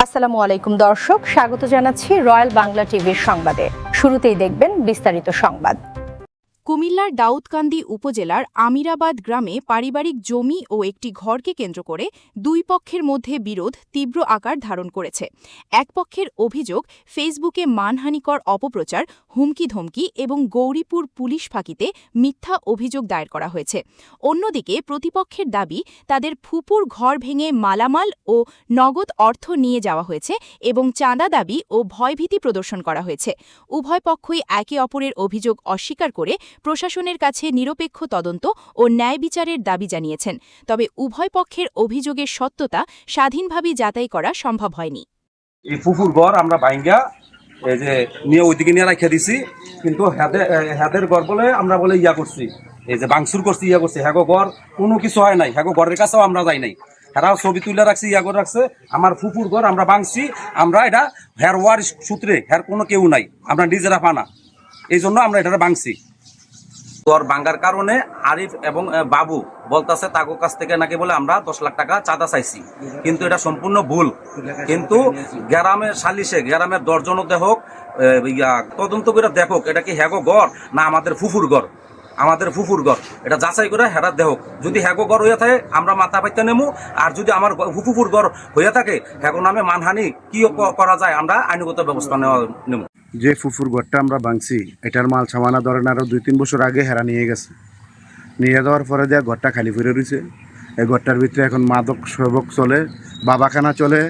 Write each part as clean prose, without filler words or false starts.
আসসালামু আলাইকুম দর্শক, স্বাগত জানাচ্ছি রয়্যাল বাংলা টিভির সংবাদে। শুরুতেই দেখবেন বিস্তারিত সংবাদ। কুমিল্লার দাউদকান্দি উপজেলার আমিরাবাদ গ্রামে পারিবারিক জমি ও একটি ঘরকে কেন্দ্র করে দুই পক্ষের মধ্যে বিরোধ তীব্র আকার ধারণ করেছে। এক পক্ষের অভিযোগ, ফেসবুকে মানহানিকর অপপ্রচার, হুমকি ধমকি এবং গৌরীপুর পুলিশ ফাঁকিতে মিথ্যা অভিযোগ দায়ের করা হয়েছে। অন্যদিকে প্রতিপক্ষের দাবি, তাদের ফুপুর ঘর ভেঙে মালামাল ও নগদ অর্থ নিয়ে যাওয়া হয়েছে এবং চাঁদা দাবি ও ভয়ভীতি প্রদর্শন করা হয়েছে। উভয় পক্ষই একে অপরের অভিযোগ অস্বীকার করে প্রশাসনের কাছে নিরপেক্ষ তদন্ত ও ন্যায় বিচারের দাবি জানিয়েছেন। তবে উভয় পক্ষের অভিযোগের সত্যতা স্বাধীনভাবে যাচাই করা সম্ভব হয়নি। এই ফুফুর ঘর আমরা বাইঙ্গা এই যে নিয়ে ওইদিকে নিয়ে রাখিয়া দিছি, কিন্তু হাতের ঘর বলে আমরা বলে ইয়া করছি, এই যে বাংসুর করছি, ইয়া করছি, হ্যাগো ঘর কোনো কিছু হয় নাই, হ্যাগো ঘরের কাছেও আমরা যাই নাই, হেরাও ছবি তুলে রাখছি, ইয়া করে রাখছে। আমার ফুফুর ঘর আমরা ভাঙছি, আমরা এটা হের ওয়ার সূত্রে, হের কোনো কেউ নাই, আমরা নিজেরা পানা, এই জন্য আমরা এটা ভাঙছি। ঘর ভাঙার কারণে আরিফ এবং বাবু বলতেছে তাগো কাছ থেকে নাকি বলে আমরা 10 লাখ টাকা চাঁদা চাইছি, কিন্তু এটা সম্পূর্ণ ভুল। কিন্তু গ্রামের সালিশে গ্রামের 10 জন দেখক, তদন্ত করে দেখক এটা কি হ্যাগো ঘর না আমাদের ফুফুর ঘর, আমাদের ফুফুর ঘর, এটা যাচাই করে হেরা দেখক। যদি হ্যাগো ঘর হইয়া থাকে আমরা মাথা পাইতে নেমু, আর যদি আমার ফুফুর ঘর হইয়া থাকে হ্যাগো নামে মানহানি কি করা যায় আমরা আইনগত ব্যবস্থা নেব। যে ফুফুর ঘরটা আমরা ভাঙছি, এটার মাল সামানা ধরেন আরও 2-3 বছর আগে হেরা নিয়ে গেছে। নিয়ে যাওয়ার পরে দেয়া ঘরটা খালি করে রয়েছে। এই ঘরটার ভিতরে এখন মাদক সেবক চলে, বাবাখানা চলে।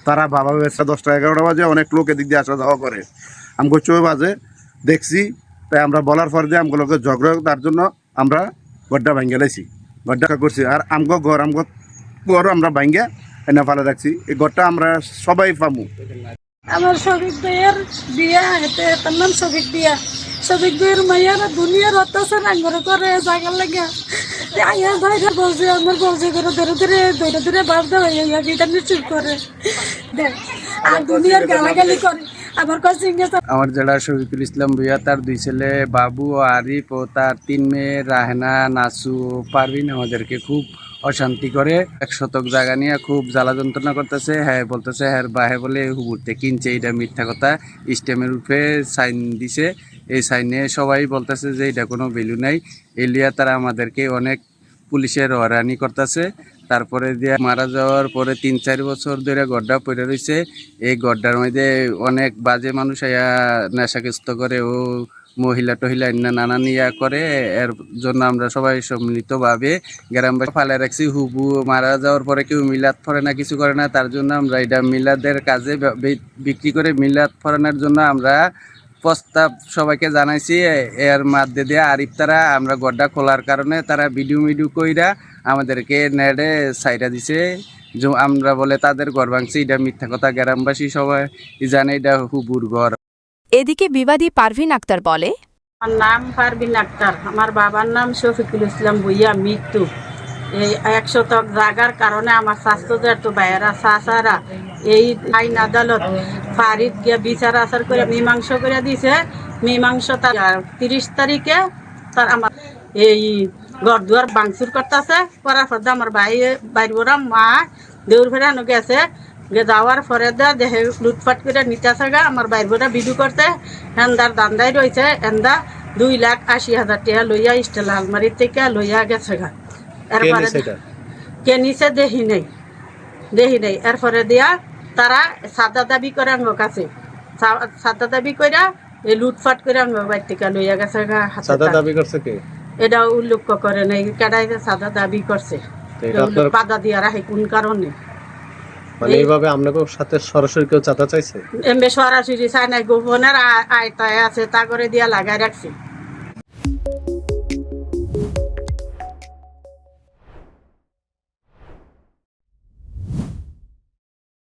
তারা বাবা বেচা 10টা-11টা বাজে, অনেক লোক এদিক দিয়ে আসা যাওয়া করে। আমগো 4 বাজে দেখছি, তাই আমরা বলার পর দিয়ে আমগুলোকে ঝগড়া, তার জন্য আমরা ঘরটা ভাঙ্গে লাইছি, ঘরটা করছি। আর আমগো ঘর আমরা ভাঙ্গে এনে ফেলে রাখছি। এই ঘরটা আমরা সবাই পামু। আমার শফিক ভাইয়ের বিয়া হেতে, তার নাম শফিক বিয়া। শফিক ভাইয়ের মাইয়ার দুনিয়ার অত্যাচার আঙ্গর করে জাগার লাগে আইয়া ধরে বলছে, আমার বলছে করে ধরে ধরে ধরে বাপ দেওয়া হইয়া বিটা নিশ্চিত করে দেখ, আর দুনিয়ার গালাগালি করে। আমার কাছে আমার জেলা শফিকুল ইসলাম ভুইয়া, তার 2 ছেলে বাবু ও আরিফ ও তার 3 মেয়ে রাহেনা, নাসু ও পারভিন আমাদেরকে খুব অশান্তি করে। 1 শতক জায়গা নিয়ে খুব জ্বালা যন্ত্রণা করতেছে। হ্যাঁ বলতেছে হ্যাঁ বাহে বলে হুবুরতে কিনছে, এটা মিথ্যা কথা। স্টেমের উপরে সাইন দিছে, এই সাইনে সবাই বলতেছে যে এটা কোনো ভ্যালু নাই। এলিয়া তারা আমাদেরকে অনেক পুলিশের হয়রানি করতেছে। তারপরে দিয়ে মারা যাওয়ার পরে 3-4 বছর ধরে গড্ডা পড়ে রয়েছে। এই গড্ডার মধ্যে অনেক বাজে মানুষ আয়া নেশাগ্রস্ত করে ও মহিলা টহিলা নানান ইয়া করে। এর জন্য আমরা সবাই সম্মিলিতভাবে গ্রামবাসী ফালে রাখছি। হুবু মারা যাওয়ার পরে কেউ মিলাদ পড়ে না, কিছু করে না, তার জন্য আমরা এটা মিলাদের কাজে বিক্রি করে মিলাদ পড়ানোর জন্য আমরা প্রস্তাব সবাইকে জানাইছি। এর মধ্যে দিয়ে আরিফ তারা আমরা গড্ডা খোলার কারণে তারা ভিডিও কইরা আমাদেরকে নেড়ে সাইডা দিছে। আমরা বলে তাদের ঘর ভাঙছি, এটা মিথ্যা কথা। গ্রামবাসী সবাই জানে এটা হুবুর ঘর। এদিকে বিবাদী পারভিন আক্তার বলে, আমার নাম পারভিন আক্তার, আমার বাবার নাম শফিকুল ইসলাম ভুইয়া মৃত্যু। এই 1 শতক জাগার কারণে আমার স্বাস্থ্যদের তো বাইরা চাচারা এই আইন আদালত ফারিদ গিয়া বিচার আচার করে মীমাংসা করে দিছে। মীমাংসা তার 30 তারিখে তার আমার এই ঘর দুয়ার ভাঙচুর করতেছে। করার পর আমার বাইরা মা দেউর ফেরানো গেছে, যাওয়ার পরে দেহে লুটপাট করে নিতেছে গা। আমার বাইরা বিদু করতে হেন্দার দান্দাই রয়েছে, হেন্দা 2,80,000 টাকা লইয়া স্টিল আলমারির থেকে লইয়া গেছে গা। এরপরে কে নিচে দেখি নেই। এরপরে দিয়া তারা সাদা দাবি করে আমার কাছে, সাদা দাবি করে এই লুটপাট করে আমার বাড়ি থেকে লইয়া গেছে গা। সাদা দাবি করছে কে? এটা উল্লেখ করে নাই কেডাই সাদা দাবি করছে, বাধা দিয়া রাখে কোন কারণে। মানে এইভাবে আপনাকে সাথে সরাসরি কেউ চাঁদা চাইছে? সরাসরি চাই নাই, গোপনের আয়তায় আছে, তা করে দিয়া লাগাই রাখছি।